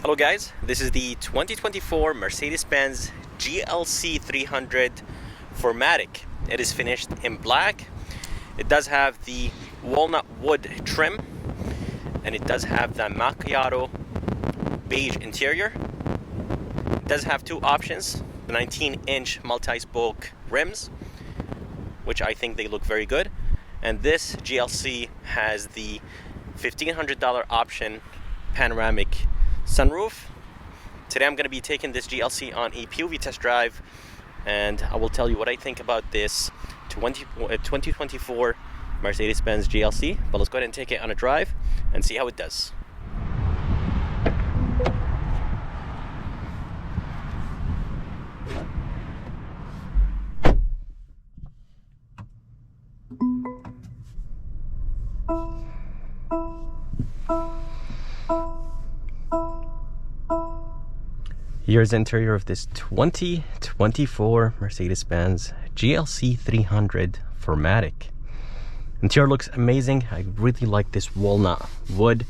Hello guys, this is the 2024 Mercedes-Benz GLC 300 4MATIC. It is finished in black. It does have the walnut wood trim and it does have the macchiato beige interior. It does have two options, the 19-inch multi-spoke rims, which I think they look very good, and this GLC has the $1,500 option panoramic sunroof. Today I'm going to be taking this GLC on a POV test drive, and I will tell you what I think about this 2024 Mercedes-Benz GLC. But let's go ahead and take it on a drive and see how it does. Here's the interior of this 2024 Mercedes-Benz GLC 300 4MATIC. Interior looks amazing. I really like this walnut wood.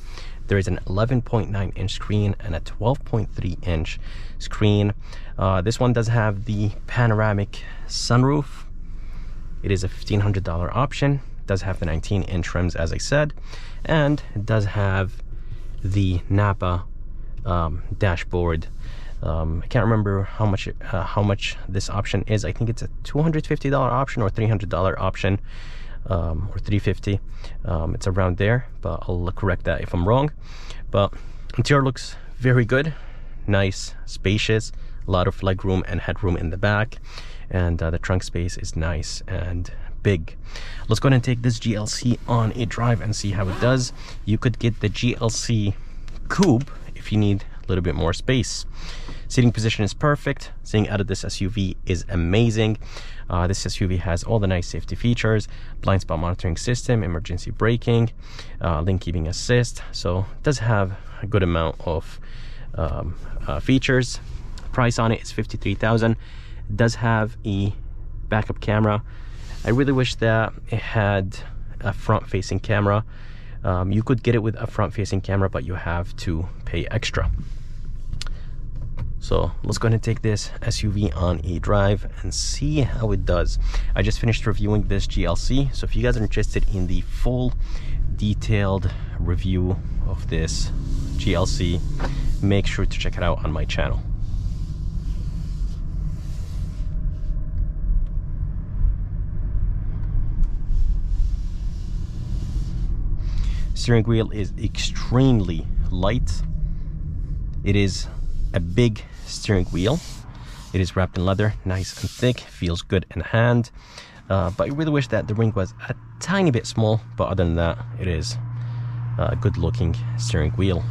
There is an 11.9 inch screen and a 12.3 inch screen. This one does have the panoramic sunroof. It is a $1,500 option. It does have the 19-inch rims, as I said, and it does have the Napa dashboard. I can't remember how much this option is. I think it's a $250 option or $300 option, or $350. It's around there, but I'll correct that if I'm wrong. But interior looks very good, nice, spacious, a lot of legroom and headroom in the back, and the trunk space is nice and big. Let's go ahead and take this GLC on a drive and see how it does. You could get the GLC Coupe if you need a little bit more space. Seating position is perfect. Seeing out of this SUV is amazing. This SUV has all the nice safety features: blind spot monitoring system, emergency braking, lane keeping assist. So it does have a good amount of features. Price on it is $53,000. It does have a backup camera. I really wish that it had a front-facing camera. You could get it with a front-facing camera, but you have to pay extra. So let's go ahead and take this SUV on a drive and see how it does. I just finished reviewing this GLC, so if you guys are interested in the full detailed review of this GLC, make sure to check it out on my channel. Steering wheel is extremely light. It is a big steering wheel. It is wrapped in leather, nice and thick, feels good in hand. But I really wish that the ring was a tiny bit small, but other than that, it is a good looking steering wheel.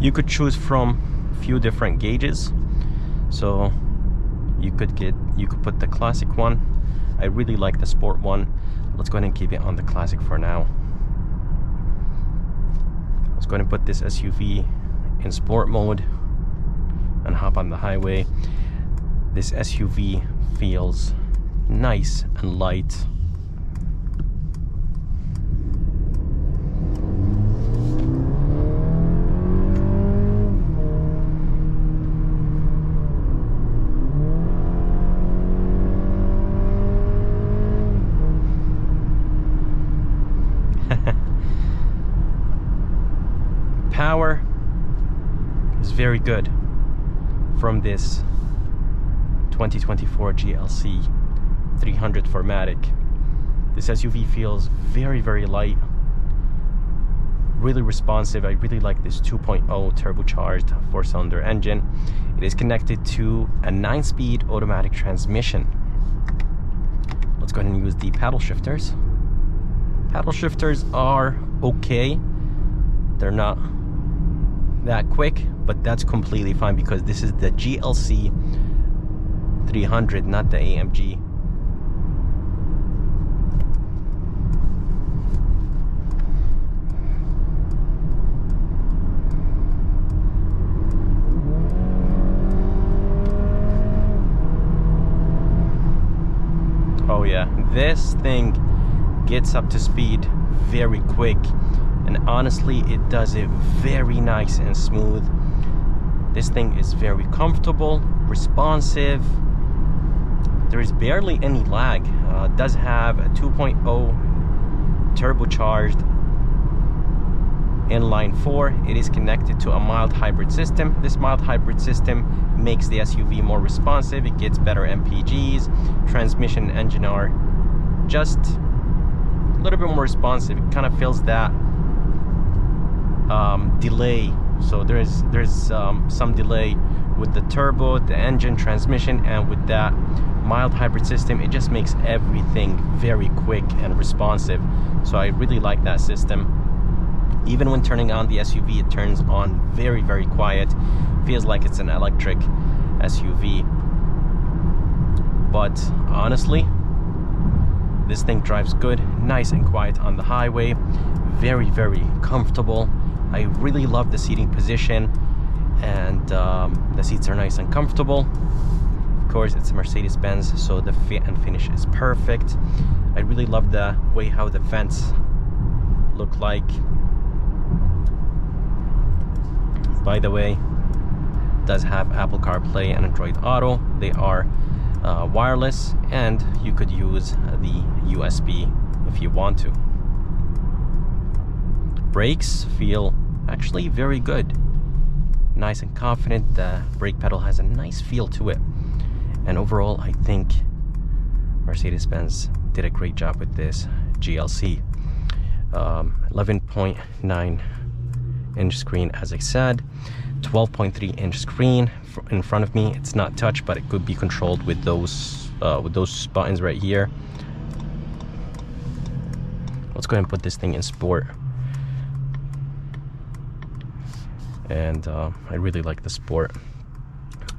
You could choose from a few different gauges. So you could put the classic one. I really like the sport one. Let's go ahead and keep it on the classic for now. Let's go ahead and put this SUV in sport mode and hop on the highway. This SUV feels nice and light. Power is very good from this 2024 GLC 300 4MATIC. This SUV feels very, very light, really responsive. I really like this 2.0 turbocharged 4-cylinder engine. It is connected to a 9-speed automatic transmission. Let's go ahead and use the paddle shifters. Paddle shifters are okay. They're not that quick, but that's completely fine because this is the GLC 300, not the AMG. Oh yeah, this thing gets up to speed very quick, and honestly it does it very nice and smooth. This thing is very comfortable, responsive. There is barely any lag. It does have a 2.0 turbocharged inline 4. It is connected to a mild hybrid system. This mild hybrid system makes the SUV more responsive. It gets better MPGs. Transmission and engine are just a little bit more responsive. It kind of feels that delay. So there's some delay with the turbo, the engine, transmission, and with that mild hybrid system, it just makes everything very quick and responsive. So I really like that system. Even when turning on the SUV, it turns on very, very quiet. Feels like it's an electric SUV. But honestly, this thing drives good, nice and quiet on the highway. Very, very comfortable. I really love the seating position, and the seats are nice and comfortable. Of course, it's a Mercedes-Benz, so the fit and finish is perfect. I really love the way how the vents look like. By the way, it does have Apple CarPlay and Android Auto. They are wireless, and you could use the USB if you want to. Brakes feel actually very good. Nice and confident. The brake pedal has a nice feel to it. And overall, I think Mercedes-Benz did a great job with this GLC. 11.9 inch screen, as I said. 12.3 inch screen in front of me. It's not touch, but it could be controlled with those buttons right here. Let's go ahead and put this thing in sport. And I really like the sport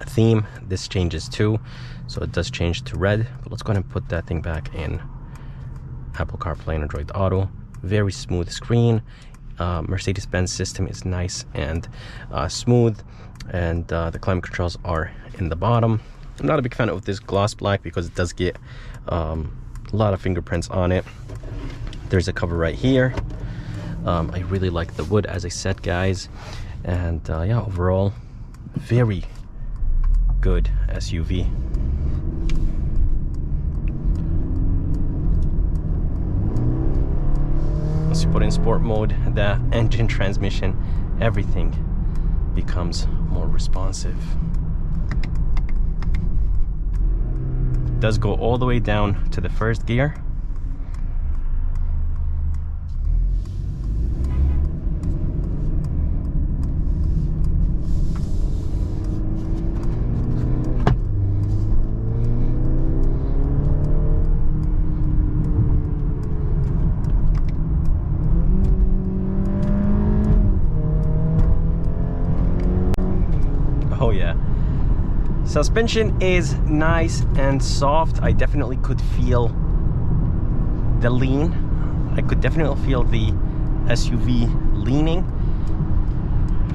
theme. This changes too, so it does change to red, but let's go ahead and put that thing back in Apple CarPlay and Android Auto. Very smooth screen. Mercedes-Benz system is nice and smooth, and the climate controls are in the bottom. I'm not a big fan of this gloss black because it does get a lot of fingerprints on it. There's a cover right here. I really like the wood, as I said, guys. And yeah, overall, very good SUV. Once you put in sport mode, the engine, transmission, everything becomes more responsive. It does go all the way down to the first gear. Oh yeah, suspension is nice and soft. I definitely could feel the lean. I could definitely feel the SUV leaning,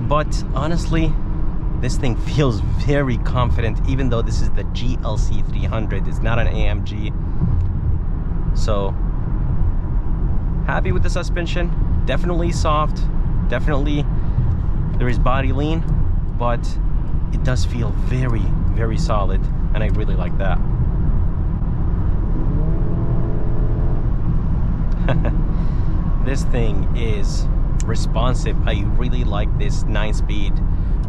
but honestly, this thing feels very confident, even though this is the GLC 300. It's not an AMG. So happy with the suspension. Definitely soft, definitely there is body lean, but it does feel very, very solid, and I really like that. This thing is responsive. I really like this 9-speed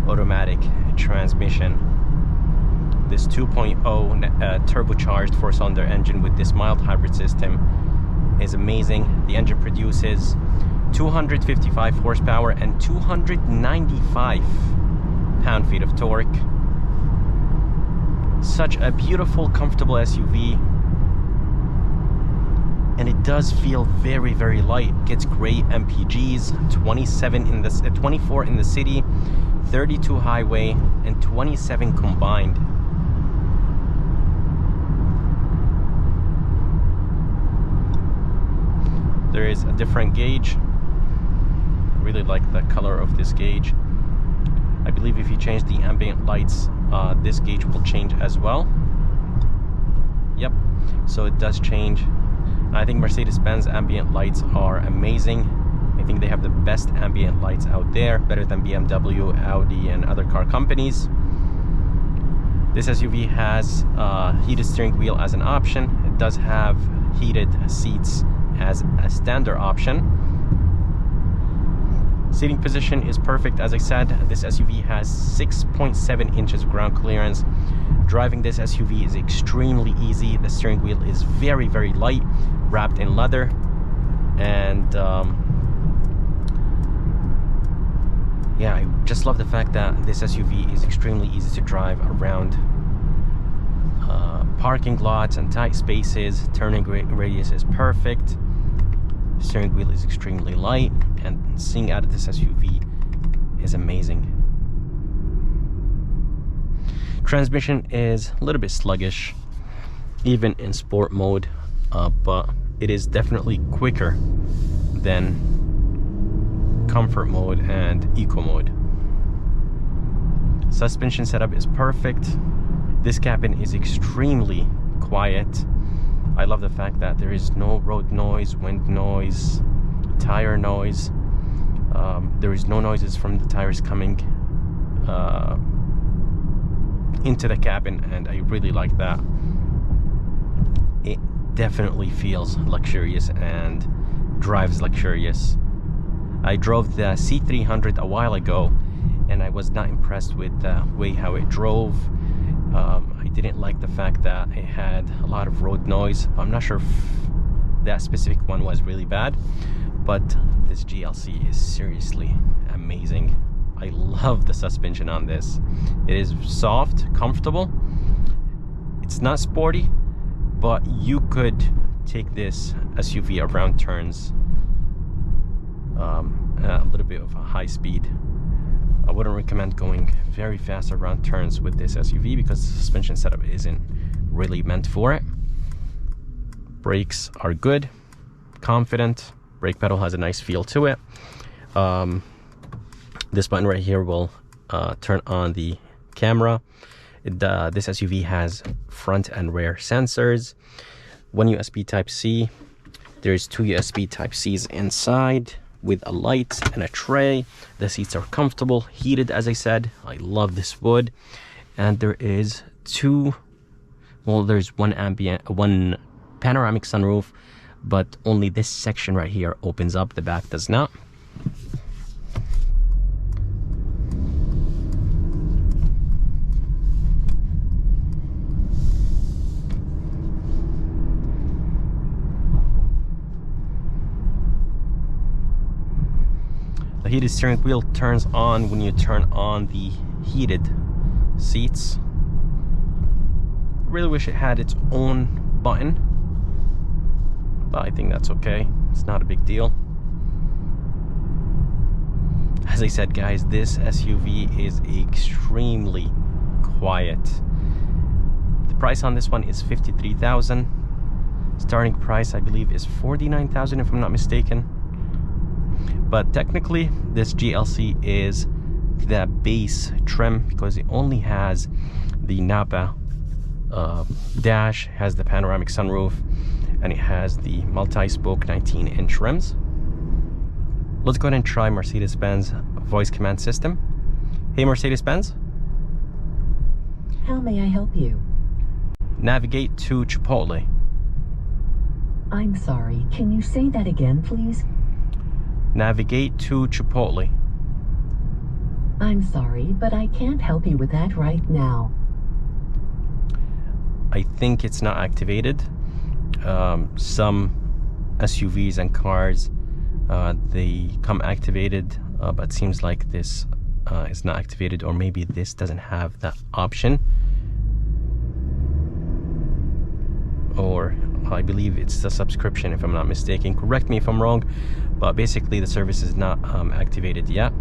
automatic transmission. This 2.0 turbocharged 4-cylinder engine with this mild hybrid system is amazing. The engine produces 255 horsepower and 295 pound-feet of torque. Such a beautiful, comfortable SUV, and it does feel very, very light. It gets great MPGs, 24 in the city, 32 highway, and 27 combined. There is a different gauge. I really like the color of this gauge. I believe if you change the ambient lights, this gauge will change as well. Yep, so it does change. I think Mercedes-Benz ambient lights are amazing. I think they have the best ambient lights out there, better than BMW, Audi, and other car companies. This SUV has heated steering wheel as an option. It does have heated seats as a standard option. Seating position is perfect. As I said, this SUV has 6.7 inches of ground clearance. Driving this SUV is extremely easy. The steering wheel is very, very light, wrapped in leather, and yeah, I just love the fact that this SUV is extremely easy to drive around parking lots and tight spaces. Turning radius is perfect. Steering wheel is extremely light, and seeing out of this SUV is amazing. Transmission is a little bit sluggish, even in sport mode, but it is definitely quicker than comfort mode and eco mode. Suspension setup is perfect. This cabin is extremely quiet. I love the fact that there is no road noise, wind noise, tire noise. There is no noises from the tires coming into the cabin, and I really like that. It definitely feels luxurious and drives luxurious. I drove the C300 a while ago, and I was not impressed with the way how it drove. I didn't like the fact that it had a lot of road noise. I'm not sure if that specific one was really bad, but this GLC is seriously amazing. I love the suspension on this. It is soft, comfortable. It's not sporty, but you could take this SUV around turns at a little bit of a high speed. I wouldn't recommend going very fast around turns with this SUV because the suspension setup isn't really meant for it. Brakes are good, confident. Brake pedal has a nice feel to it. This button right here will turn on the camera. This SUV has front and rear sensors, one USB Type-C. There's two USB Type-Cs inside with a light and a tray. The seats are comfortable, heated, as I said. I love this wood. And there is there's one panoramic sunroof, but only this section right here opens up. The back does not. The heated steering wheel turns on when you turn on the heated seats. Really wish it had its own button, but I think that's okay. It's not a big deal. As I said, guys, this SUV is extremely quiet. The price on this one is $53,000. Starting price, I believe, is $49,000 if I'm not mistaken. But technically, this GLC is the base trim because it only has the Napa dash, has the panoramic sunroof, and it has the multi-spoke 19-inch rims. Let's go ahead and try Mercedes-Benz voice command system. Hey Mercedes-Benz. How may I help you? Navigate to Chipotle. I'm sorry, can you say that again, please? Navigate to Chipotle. I'm sorry, but I can't help you with that right now. I think it's not activated. Some SUVs and cars, they come activated, but it seems like this is not activated, or maybe this doesn't have that option. Or I believe it's a subscription, if I'm not mistaken. Correct me if I'm wrong, but basically the service is not activated yet.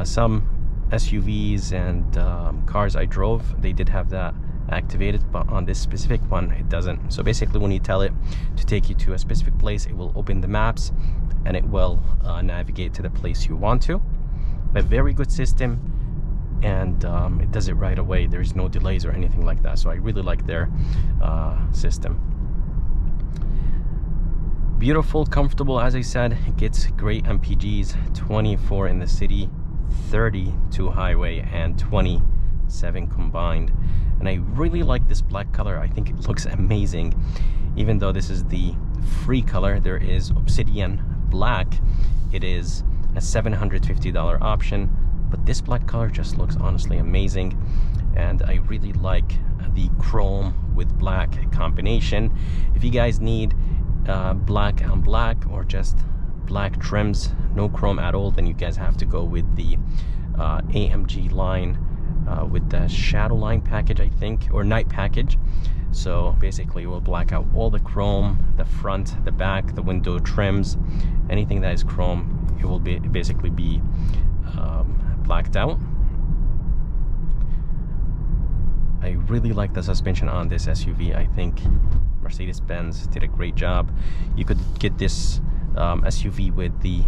Some SUVs and cars I drove, they did have that activated, but on this specific one it doesn't. So basically, when you tell it to take you to a specific place, it will open the maps and it will navigate to the place you want to. A very good system, and it does it right away. There's no delays or anything like that, so I really like their system. Beautiful, comfortable, as I said. It gets great MPGs, 24 in the city, 30 to highway, and 27 combined. And I really like this black color. I think it looks amazing. Even though this is the free color, there is Obsidian Black. It is a $750 option, but this black color just looks honestly amazing. And I really like the chrome with black combination. If you guys need black on black or just black trims, no chrome at all, then you guys have to go with the AMG line with the shadow line package, I think, or night package. So basically we'll black out all the chrome, the front, the back, the window trims, anything that is chrome, it will basically be blacked out. I really like the suspension on this SUV. I think Mercedes-Benz did a great job. You could get this SUV with the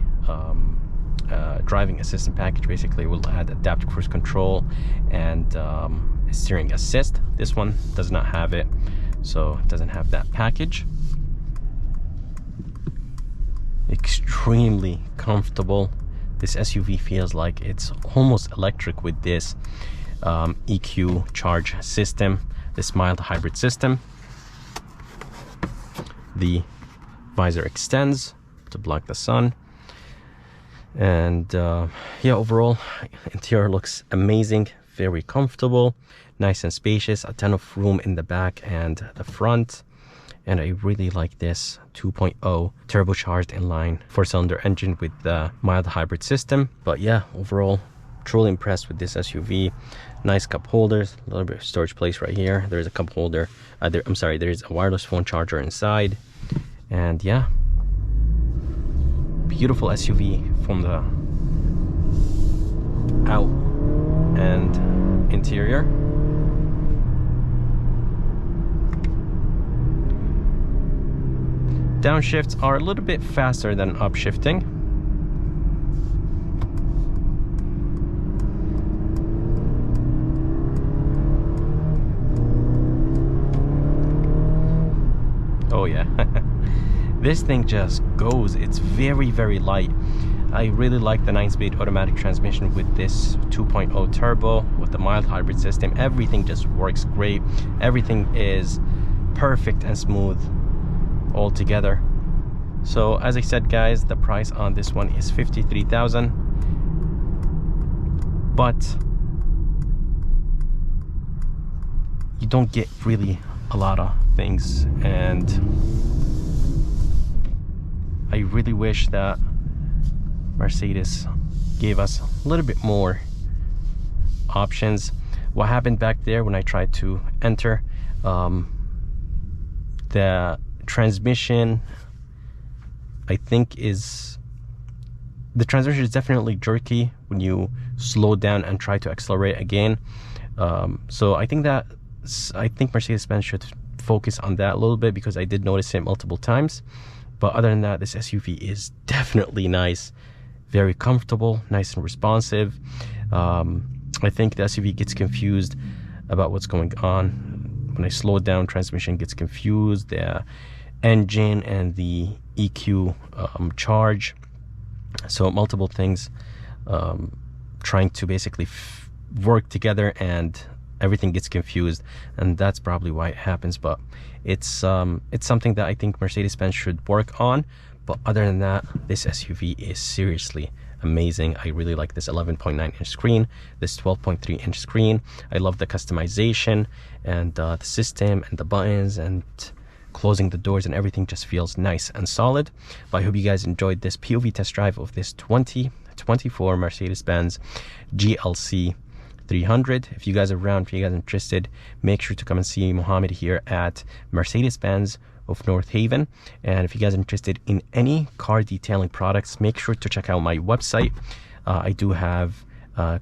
driving assistant package. Basically, it will add adaptive cruise control and steering assist. This one does not have it, so it doesn't have that package. Extremely comfortable. This SUV feels like it's almost electric with this EQ charge system, this mild hybrid system. The visor extends to block the sun, and yeah, overall interior looks amazing, very comfortable, nice and spacious, a ton of room in the back and the front. And I really like this 2.0 turbocharged inline 4-cylinder engine with the mild hybrid system. But yeah, overall truly impressed with this SUV. Nice cup holders, a little bit of storage place right here. There's a cup holder, there's a wireless phone charger inside. And yeah, beautiful SUV from the out and interior. Downshifts are a little bit faster than upshifting. Oh yeah. This thing just goes. It's very, very light. I really like the 9-speed automatic transmission with this 2.0 turbo with the mild hybrid system. Everything just works great. Everything is perfect and smooth all together. So as I said, guys, the price on this one is $53,000, but you don't get really a lot of things, and I really wish that Mercedes gave us a little bit more options. What happened back there when I tried to enter, the transmission, I think the transmission is definitely jerky when you slow down and try to accelerate again. So I think Mercedes-Benz should focus on that a little bit, because I did notice it multiple times. But other than that, this SUV is definitely nice, very comfortable, nice and responsive. I think the SUV gets confused about what's going on. When I slow it down, transmission gets confused, the engine and the EQ charge. So multiple things trying to basically work together, and everything gets confused, and that's probably why it happens. But it's something that I think Mercedes-Benz should work on. But other than that, this SUV is seriously amazing. I really like this 11.9-inch screen, this 12.3-inch screen. I love the customization and the system and the buttons and closing the doors, and everything just feels nice and solid. But I hope you guys enjoyed this POV test drive of this 2024 Mercedes-Benz GLC 300. If you guys are around, if you guys are interested, make sure to come and see Mohammed here at Mercedes-Benz of North Haven. And if you guys are interested in any car detailing products, make sure to check out my website. I do have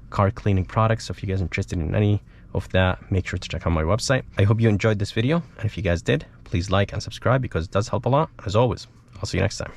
car cleaning products, so if you guys are interested in any of that, make sure to check out my website. I hope you enjoyed this video, and if you guys did, please like and subscribe, because it does help a lot. As always, I'll see you next time.